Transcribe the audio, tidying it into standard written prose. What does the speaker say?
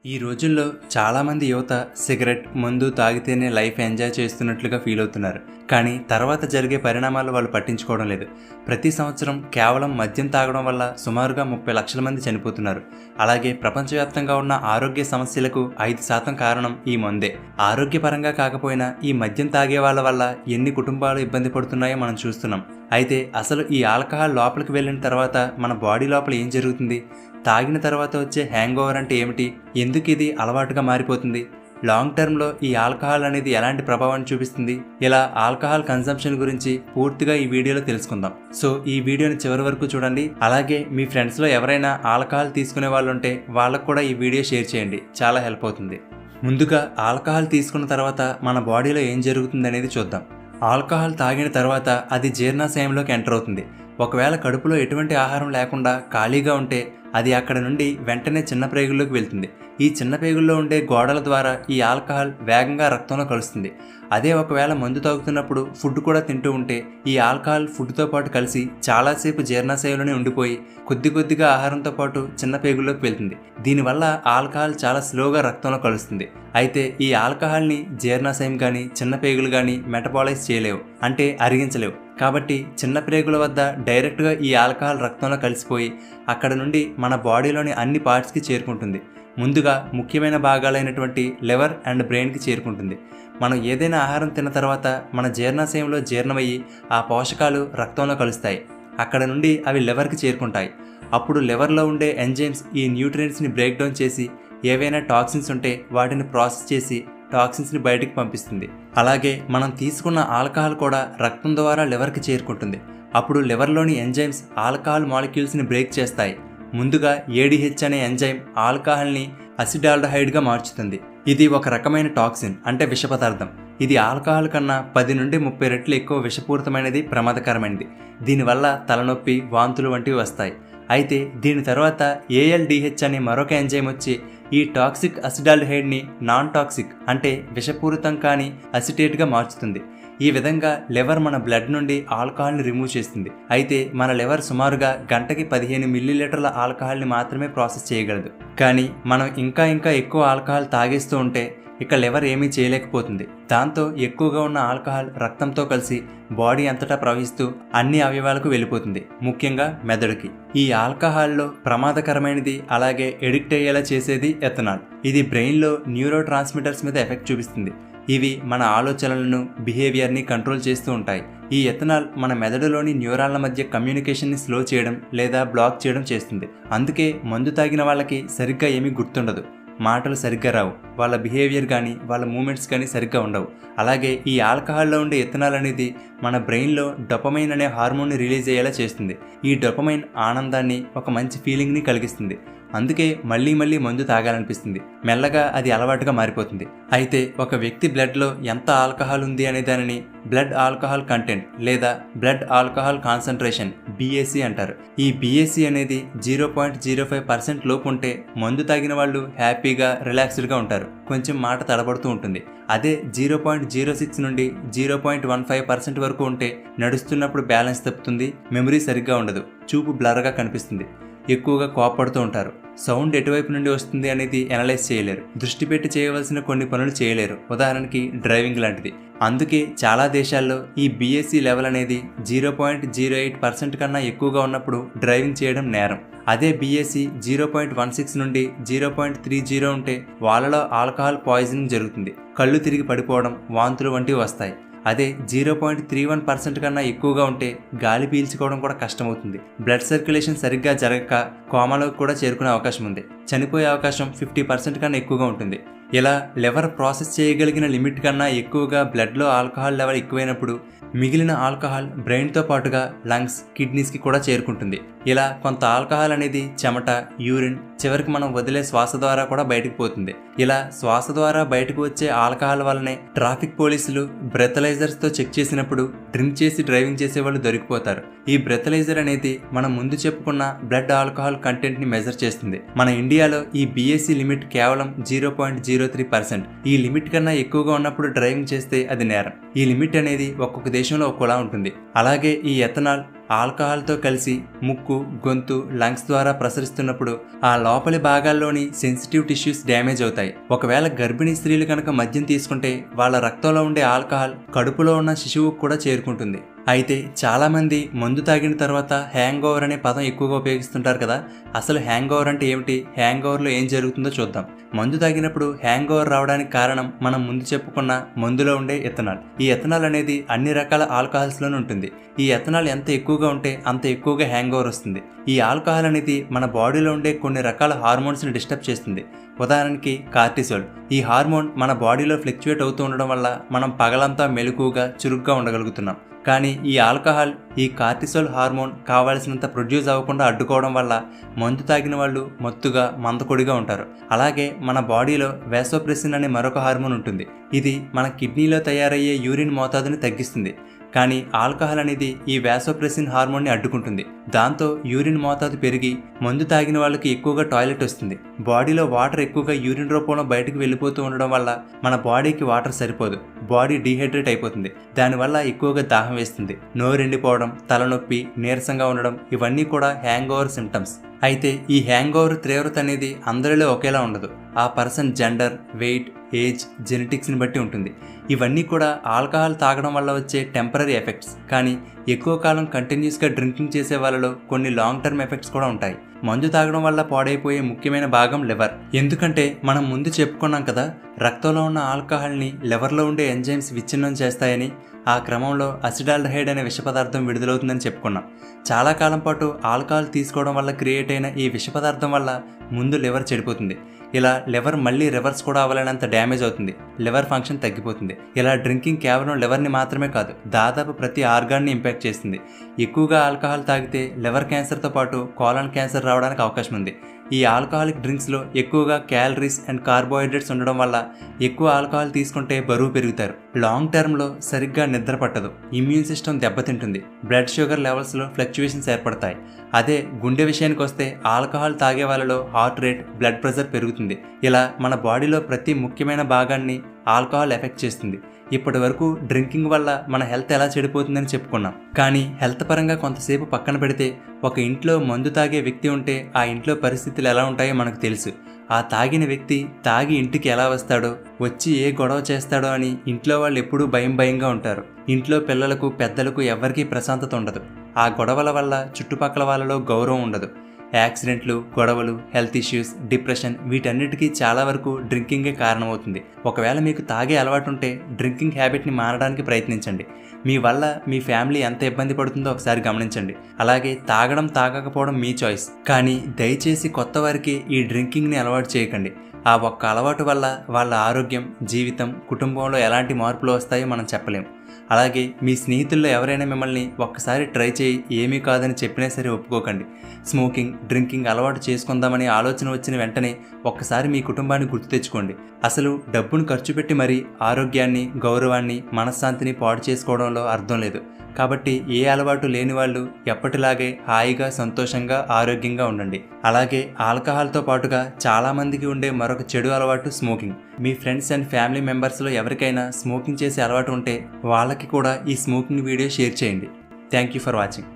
ఈ రోజుల్లో చాలామంది యువత సిగరెట్ మందు తాగితేనే లైఫ్ ఎంజాయ్ చేస్తున్నట్లుగా ఫీల్ అవుతున్నారు. కానీ తర్వాత జరిగే పరిణామాలు వాళ్ళు పట్టించుకోవడం లేదు. ప్రతి సంవత్సరం కేవలం మద్యం తాగడం వల్ల సుమారుగా 30 లక్షల మంది చనిపోతున్నారు. అలాగే ప్రపంచవ్యాప్తంగా ఉన్న ఆరోగ్య సమస్యలకు 5% కారణం ఈ మందే. ఆరోగ్యపరంగా కాకపోయినా ఈ మద్యం తాగే వాళ్ళ వల్ల ఎన్ని కుటుంబాలు ఇబ్బంది పడుతున్నాయో మనం చూస్తున్నాం. అయితే అసలు ఈ ఆల్కహాల్ లోపలికి వెళ్ళిన తర్వాత మన బాడీ లోపల ఏం జరుగుతుంది? తాగిన తర్వాత వచ్చే హ్యాంగ్ ఓవర్ అంటే ఏమిటి? ఎందుకు ఇది అలవాటుగా మారిపోతుంది? లాంగ్ టర్మ్లో ఈ ఆల్కహాల్ అనేది ఎలాంటి ప్రభావాన్ని చూపిస్తుంది? ఇలా ఆల్కహాల్ కన్సంప్షన్ గురించి పూర్తిగా ఈ వీడియోలో తెలుసుకుందాం. సో ఈ వీడియోని చివరి వరకు చూడండి. అలాగే మీ ఫ్రెండ్స్లో ఎవరైనా ఆల్కహాల్ తీసుకునే వాళ్ళు ఉంటే వాళ్ళకు కూడా ఈ వీడియో షేర్ చేయండి, చాలా హెల్ప్ అవుతుంది. ముందుగా ఆల్కహాల్ తీసుకున్న తర్వాత మన బాడీలో ఏం జరుగుతుంది అనేది చూద్దాం. ఆల్కహాల్ తాగిన తర్వాత అది జీర్ణాశయంలోకి ఎంటర్ అవుతుంది. ఒకవేళ కడుపులో ఎటువంటి ఆహారం లేకుండా ఖాళీగా ఉంటే అది అక్కడ నుండి వెంటనే చిన్న ప్రేగుల్లోకి వెళ్తుంది. ఈ చిన్న ప్రేగుల్లో ఉండే గోడల ద్వారా ఈ ఆల్కహాల్ వేగంగా రక్తంలో కలుస్తుంది. అదే ఒకవేళ మందు తాగుతున్నప్పుడు ఫుడ్ కూడా తింటూ ఉంటే ఈ ఆల్కహాల్ ఫుడ్తో పాటు కలిసి చాలాసేపు జీర్ణాశయంలోనే ఉండిపోయి కొద్దిగా ఆహారంతో పాటు చిన్న ప్రేగుల్లోకి వెళ్తుంది. దీనివల్ల ఆల్కహాల్ చాలా స్లోగా రక్తంలో కలుస్తుంది. అయితే ఈ ఆల్కహాల్ని జీర్ణాశయం కానీ చిన్న ప్రేగులు కానీ మెటబాలైజ్ చేయలేవు, అంటే అరిగించలేవు. కాబట్టి చిన్న ప్రేగుల వద్ద డైరెక్ట్గా ఈ ఆల్కహాల్ రక్తంలో కలిసిపోయి అక్కడ నుండి మన బాడీలోని అన్ని పార్ట్స్కి చేరుకుంటుంది. ముందుగా ముఖ్యమైన భాగాలైనటువంటి లివర్ అండ్ బ్రెయిన్కి చేరుకుంటుంది. మనం ఏదైనా ఆహారం తిన్న తర్వాత మన జీర్ణాశయంలో జీర్ణమయ్యి ఆ పోషకాలు రక్తంలో కలుస్తాయి. అక్కడ నుండి అవి లివర్కి చేరుకుంటాయి. అప్పుడు లివర్లో ఉండే ఎంజైమ్స్ ఈ న్యూట్రియంట్స్ని బ్రేక్ డౌన్ చేసి ఏవైనా టాక్సిన్స్ ఉంటే వాటిని ప్రాసెస్ చేసి టాక్సిన్స్ని బయటికి పంపిస్తుంది. అలాగే మనం తీసుకున్న ఆల్కహాల్ కూడా రక్తం ద్వారా లివర్కి చేరుకుంటుంది. అప్పుడు లివర్లోని ఎంజైమ్స్ ఆల్కహాల్ మాలిక్యూల్స్ని బ్రేక్ చేస్తాయి. ముందుగా ఏడిహెచ్ అనే ఎంజైమ్ ఆల్కహాల్ని అసిడాల్డహైడ్గా మార్చుతుంది. ఇది ఒక రకమైన టాక్సిన్, అంటే విష పదార్థం. ఇది ఆల్కహాల్ కన్నా 10 నుండి 30 రెట్లు ఎక్కువ విషపూరితమైనది, ప్రమాదకరమైనది. దీనివల్ల తలనొప్పి, వాంతులు వంటివి వస్తాయి. అయితే దీని తర్వాత ఏఎల్డిహెచ్ అనే మరొక ఎంజైమ్ వచ్చి ఈ టాక్సిక్ అసిడాల్డిహైడ్ని నాన్ టాక్సిక్, అంటే విషపూరితం కాని అసిటేట్గా మార్చుతుంది. ఈ విధంగా లివర్ మన బ్లడ్ నుండి ఆల్కహాల్ని రిమూవ్ చేస్తుంది. అయితే మన లివర్ సుమారుగా గంటకి 15 మిల్లీలీటర్ల ఆల్కహాల్ని మాత్రమే ప్రాసెస్ చేయగలదు. కానీ మనం ఇంకా ఎక్కువ ఆల్కహాల్ తాగేస్తూ ఉంటే ఇక లివర్ ఏమీ చేయలేకపోతుంది. దాంతో ఎక్కువగా ఉన్న ఆల్కహాల్ రక్తంతో కలిసి బాడీ అంతటా ప్రవహిస్తూ అన్ని అవయవాలకు వెళ్ళిపోతుంది, ముఖ్యంగా మెదడుకి. ఈ ఆల్కహాల్లో ప్రమాదకరమైనది, అలాగే ఎడిక్ట్ అయ్యేలా చేసేది ఎథనాల్. ఇది బ్రెయిన్లో న్యూరో ట్రాన్స్మిటర్స్ మీద ఎఫెక్ట్ చూపిస్తుంది. ఇవి మన ఆలోచనలను, బిహేవియర్ని కంట్రోల్ చేస్తూ ఉంటాయి. ఈ ఎథనాల్ మన మెదడులోని న్యూరాన్ల మధ్య కమ్యూనికేషన్ని స్లో చేయడం లేదా బ్లాక్ చేయడం చేస్తుంది. అందుకే మందు తాగిన వాళ్ళకి సరిగ్గా ఏమీ గుర్తుండదు, మాటలు సరిగ్గా రావు, వాళ్ళ బిహేవియర్ కానీ వాళ్ళ మూమెంట్స్ కానీ సరిగ్గా ఉండవు. అలాగే ఈ ఆల్కహాల్లో ఉండే ఎథనాల్ అనేది మన బ్రెయిన్లో డొపమైన్ అనే హార్మోన్ని రిలీజ్ అయ్యేలా చేస్తుంది. ఈ డొపమైన్ ఆనందాన్ని, ఒక మంచి ఫీలింగ్ని కలిగిస్తుంది. అందుకే మళ్ళీ మందు తాగాలనిపిస్తుంది. మెల్లగా అది అలవాటుగా మారిపోతుంది. అయితే ఒక వ్యక్తి బ్లడ్లో ఎంత ఆల్కహాల్ ఉంది అనే దానిని బ్లడ్ ఆల్కహాల్ కంటెంట్ లేదా బ్లడ్ ఆల్కహాల్ కాన్సంట్రేషన్, BAC అంటారు. ఈ BAC అనేది 0.05% లోపు ఉంటే మందు తాగిన వాళ్ళు హ్యాపీగా, రిలాక్స్డ్గా ఉంటారు. కొంచెం మాట తడబడుతూ ఉంటుంది. అదే 0.06 నుండి 0.15% వరకు ఉంటే నడుస్తున్నప్పుడు బ్యాలెన్స్ తప్పుతుంది, మెమరీ సరిగ్గా ఉండదు, చూపు బ్లర్గా కనిపిస్తుంది, ఎక్కువగా కోపడుతూ ఉంటారు, సౌండ్ ఎటువైపు నుండి వస్తుంది అనేది అనలైజ్ చేయలేరు, దృష్టి పెట్టి చేయవలసిన కొన్ని పనులు చేయలేరు, ఉదాహరణకి డ్రైవింగ్ లాంటిది. అందుకే చాలా దేశాల్లో ఈ BAC లెవెల్ అనేది 0.08% కన్నా ఎక్కువగా ఉన్నప్పుడు డ్రైవింగ్ చేయడం నేరం. అదే BAC 0.16 నుండి 0.30 ఉంటే వాళ్ళలో ఆల్కహాల్ పాయిజనింగ్ జరుగుతుంది, కళ్ళు తిరిగి పడిపోవడం, వాంతులు వంటివి వస్తాయి. అదే 0.31% కన్నా ఎక్కువగా ఉంటే గాలి పీల్చుకోవడం కూడా కష్టమవుతుంది, బ్లడ్ సర్క్యులేషన్ సరిగ్గా జరగక కోమాలోకి కూడా చేరుకునే అవకాశం ఉంది, చనిపోయే అవకాశం 50% కన్నా ఎక్కువగా ఉంటుంది. ఇలా లివర్ ప్రాసెస్ చేయగలిగిన లిమిట్ కన్నా ఎక్కువగా బ్లడ్లో ఆల్కహాల్ లెవెల్ ఎక్కువైనప్పుడు మిగిలిన ఆల్కహాల్ బ్రెయిన్తో పాటుగా లంగ్స్, కిడ్నీస్కి కూడా చేరుకుంటుంది. ఇలా కొంత ఆల్కహాల్ అనేది చెమట, యూరిన్, చివరికి మనం వదిలే శ్వాస ద్వారా కూడా బయటకు పోతుంది. ఇలా శ్వాస ద్వారా బయటకు వచ్చే ఆల్కహాల్ వల్లనే ట్రాఫిక్ పోలీసులు బ్రెతలైజర్స్తో చెక్ చేసినప్పుడు డ్రింక్ చేసి డ్రైవింగ్ చేసే వాళ్ళు దొరికిపోతారు. ఈ బ్రెతలైజర్ అనేది మనం ముందు చెప్పుకున్న బ్లడ్ ఆల్కహాల్ కంటెంట్ని మెజర్ చేస్తుంది. మన ఇండియాలో ఈ BAC లిమిట్ కేవలం 0.06 0.03%. ఈ లిమిట్ కన్నా ఎక్కువగా ఉన్నప్పుడు డ్రైవింగ్ చేస్తే అది నేరం. ఈ లిమిట్ అనేది ఒక్కొక్క దేశంలో ఒక్కోలా ఉంటుంది. అలాగే ఈ ఎథనాల్ ఆల్కహాల్తో కలిసి ముక్కు, గొంతు, లంగ్స్ ద్వారా ప్రసరిస్తున్నప్పుడు ఆ లోపలి భాగాల్లోని సెన్సిటివ్ టిష్యూస్ డ్యామేజ్ అవుతాయి. ఒకవేళ గర్భిణీ స్త్రీలు కనుక మద్యం తీసుకుంటే వాళ్ళ రక్తంలో ఉండే ఆల్కహాల్ కడుపులో ఉన్న శిశువుకు కూడా చేరుకుంటుంది. అయితే చాలామంది మందు తాగిన తర్వాత హ్యాంగ్ ఓవర్ అనే పదం ఎక్కువగా ఉపయోగిస్తుంటారు కదా. అసలు హ్యాంగ్ ఓవర్ అంటే ఏమిటి, హ్యాంగ్ ఓవర్లో ఏం జరుగుతుందో చూద్దాం. మందు తాగినప్పుడు హ్యాంగ్ ఓవర్ రావడానికి కారణం మనం ముందు చెప్పుకున్న మందులో ఉండే ఎథనాల్. ఈ ఎథనాల్ అనేది అన్ని రకాల ఆల్కహాల్స్లోనూ ఉంటుంది. ఈ ఎథనాల్ ఎంత ఎక్కువగా ఉంటే అంత ఎక్కువగా హ్యాంగ్ ఓవర్ వస్తుంది. ఈ ఆల్కహాల్ అనేది మన బాడీలో ఉండే కొన్ని రకాల హార్మోన్స్ని డిస్టర్బ్ చేస్తుంది. ఉదాహరణకి కార్టిసోల్. ఈ హార్మోన్ మన బాడీలో ఫ్లక్చువేట్ అవుతూ ఉండడం వల్ల మనం పగలంతా మెలకువగా చురుగ్గా ఉండగలుగుతున్నాం. కానీ ఈ ఆల్కహాల్, ఈ కార్టిసోల్ హార్మోన్ కావాల్సినంత ప్రొడ్యూస్ అవ్వకుండా అడ్డుకోవడం వల్ల మందు తాగిన వాళ్ళు మత్తుగా, మందకొడిగా ఉంటారు. అలాగే మన బాడీలో వాసోప్రెసిన్ అనే మరొక హార్మోన్ ఉంటుంది. ఇది మన కిడ్నీలో తయారయ్యే యూరిన్ మోతాదుని తగ్గిస్తుంది. కానీ ఆల్కహాల్ అనేది ఈ వాసోప్రెసిన్ హార్మోన్ని అడ్డుకుంటుంది. దాంతో యూరిన్ మోతాదు పెరిగి మందు తాగిన వాళ్ళకి ఎక్కువగా టాయిలెట్ వస్తుంది. బాడీలో వాటర్ ఎక్కువగా యూరిన్ రూపంలో బయటకు వెళ్ళిపోతూ ఉండడం వల్ల మన బాడీకి వాటర్ సరిపోదు. బాడీ డీహైడ్రేట్ అయిపోతుంది. దానివల్ల ఎక్కువగా దాహం వేస్తుంది. నోరు ఎండిపోవడం, తలనొప్పి, నీరసంగా ఉండడం ఇవన్నీ కూడా హ్యాంగ్ ఓవర్ సిమ్టమ్స్. అయితే ఈ హ్యాంగ్ ఓవర్ తీవ్రత అనేది అందరిలో ఒకేలా ఉండదు. ఆ పర్సన్ జెండర్, వెయిట్, ఏజ్, జెనెటిక్స్ని బట్టి ఉంటుంది. ఇవన్నీ కూడా ఆల్కహాల్ తాగడం వల్ల వచ్చే టెంపరీ ఎఫెక్ట్స్. కానీ ఎక్కువ కాలం కంటిన్యూస్గా డ్రింకింగ్ చేసే వాళ్ళలో కొన్ని లాంగ్ టర్మ్ ఎఫెక్ట్స్ కూడా ఉంటాయి. మందు తాగడం వల్ల పాడైపోయే ముఖ్యమైన భాగం లివర్. ఎందుకంటే మనం ముందు చెప్పుకున్నాం కదా, రక్తంలో ఉన్న ఆల్కహాల్ని లివర్లో ఉండే ఎంజైమ్స్ విచ్ఛిన్నం చేస్తాయని. ఆ క్రమంలో అసిడాల్డిహైడ్ అనే విష పదార్థం విడుదలవుతుందని చెప్పుకున్నాం. చాలా కాలం పాటు ఆల్కహాల్ తీసుకోవడం వల్ల క్రియేట్ అయిన ఈ విష పదార్థం వల్ల ముందు లివర్ చెడిపోతుంది. ఇలా లివర్ మళ్ళీ రివర్స్ కూడా అవ్వాలనేంత డ్యామేజ్ అవుతుంది. లివర్ ఫంక్షన్ తగ్గిపోతుంది. ఇలా డ్రింకింగ్ కేవలం లివర్ని మాత్రమే కాదు, దాదాపు ప్రతి ఆర్గాన్ని ఇంపాక్ట్ చేస్తుంది. ఎక్కువగా ఆల్కహాల్ తాగితే లివర్ క్యాన్సర్తో పాటు కోలన్ క్యాన్సర్ రావడానికి అవకాశం ఉంది. ఈ ఆల్కహాలిక్ డ్రింక్స్లో ఎక్కువగా క్యాలరీస్ అండ్ కార్బోహైడ్రేట్స్ ఉండడం వల్ల ఎక్కువ ఆల్కహాల్ తీసుకుంటే బరువు పెరుగుతారు. లాంగ్ టర్మ్లో సరిగ్గా నిద్ర పట్టదు, ఇమ్యూన్ సిస్టమ్ దెబ్బతింటుంది, బ్లడ్ షుగర్ లెవెల్స్లో ఫ్లక్చువేషన్స్ ఏర్పడతాయి. అదే గుండె విషయానికి వస్తే ఆల్కహాల్ తాగే వాళ్ళలో హార్ట్ రేట్, బ్లడ్ ప్రెషర్ పెరుగుతుంది. ఇలా మన బాడీలో ప్రతి ముఖ్యమైన భాగాన్ని ఆల్కహాల్ ఎఫెక్ట్ చేస్తుంది. ఇప్పటి వరకు డ్రింకింగ్ వల్ల మన హెల్త్ ఎలా చెడిపోతుందని చెప్పుకున్నాం. కానీ హెల్త్ పరంగా కొంతసేపు పక్కన పెడితే ఒక ఇంట్లో మందు తాగే వ్యక్తి ఉంటే ఆ ఇంట్లో పరిస్థితులు ఎలా ఉంటాయో మనకు తెలుసు. ఆ తాగిన వ్యక్తి తాగి ఇంటికి ఎలా వస్తాడో, వచ్చి ఏ గొడవ చేస్తాడో అని ఇంట్లో వాళ్ళు ఎప్పుడూ భయంగా ఉంటారు. ఇంట్లో పిల్లలకు, పెద్దలకు ఎవరికీ ప్రశాంతత ఉండదు. ఆ గొడవల వల్ల చుట్టుపక్కల వాళ్ళలో గౌరవం ఉండదు. యాక్సిడెంట్లు, గొడవలు, హెల్త్ ఇష్యూస్, డిప్రెషన్ వీటన్నిటికీ చాలా వరకు డ్రింకింగే కారణమవుతుంది. ఒకవేళ మీకు తాగే అలవాటు ఉంటే డ్రింకింగ్ హ్యాబిట్ని మారడానికి ప్రయత్నించండి. మీ వల్ల మీ ఫ్యామిలీ ఎంత ఇబ్బంది పడుతుందో ఒకసారి గమనించండి. అలాగే తాగడం, తాగకపోవడం మీ చాయిస్. కానీ దయచేసి కొత్త వారికి ఈ డ్రింకింగ్ని అలవాటు చేయకండి. ఆ ఒక్క అలవాటు వల్ల వాళ్ళ ఆరోగ్యం, జీవితం, కుటుంబంలో ఎలాంటి మార్పులు వస్తాయో మనం చెప్పలేం. అలాగే మీ స్నేహితుల్లో ఎవరైనా మిమ్మల్ని ఒక్కసారి ట్రై చేయి, ఏమీ కాదని చెప్పినా సరే ఒప్పుకోకండి. స్మోకింగ్, డ్రింకింగ్ అలవాటు చేసుకుందామనే ఆలోచన వచ్చిన వెంటనే ఒక్కసారి మీ కుటుంబాన్ని గుర్తు తెచ్చుకోండి. అసలు డబ్బును ఖర్చు పెట్టి మరీ ఆరోగ్యాన్ని, గౌరవాన్ని, మనశ్శాంతిని పాడు చేసుకోవడంలో అర్థం లేదు. కాబట్టి ఏ అలవాటు లేని వాళ్ళు ఎప్పటిలాగే హాయిగా, సంతోషంగా, ఆరోగ్యంగా ఉండండి. అలాగే ఆల్కహాల్తో పాటుగా చాలామందికి ఉండే మరొక చెడు అలవాటు స్మోకింగ్. మీ ఫ్రెండ్స్ అండ్ ఫ్యామిలీ మెంబర్స్లో ఎవరికైనా స్మోకింగ్ చేసే అలవాటు ఉంటే వాళ్ళకి కూడా ఈ స్మోకింగ్ వీడియో షేర్ చేయండి. Thank you for watching.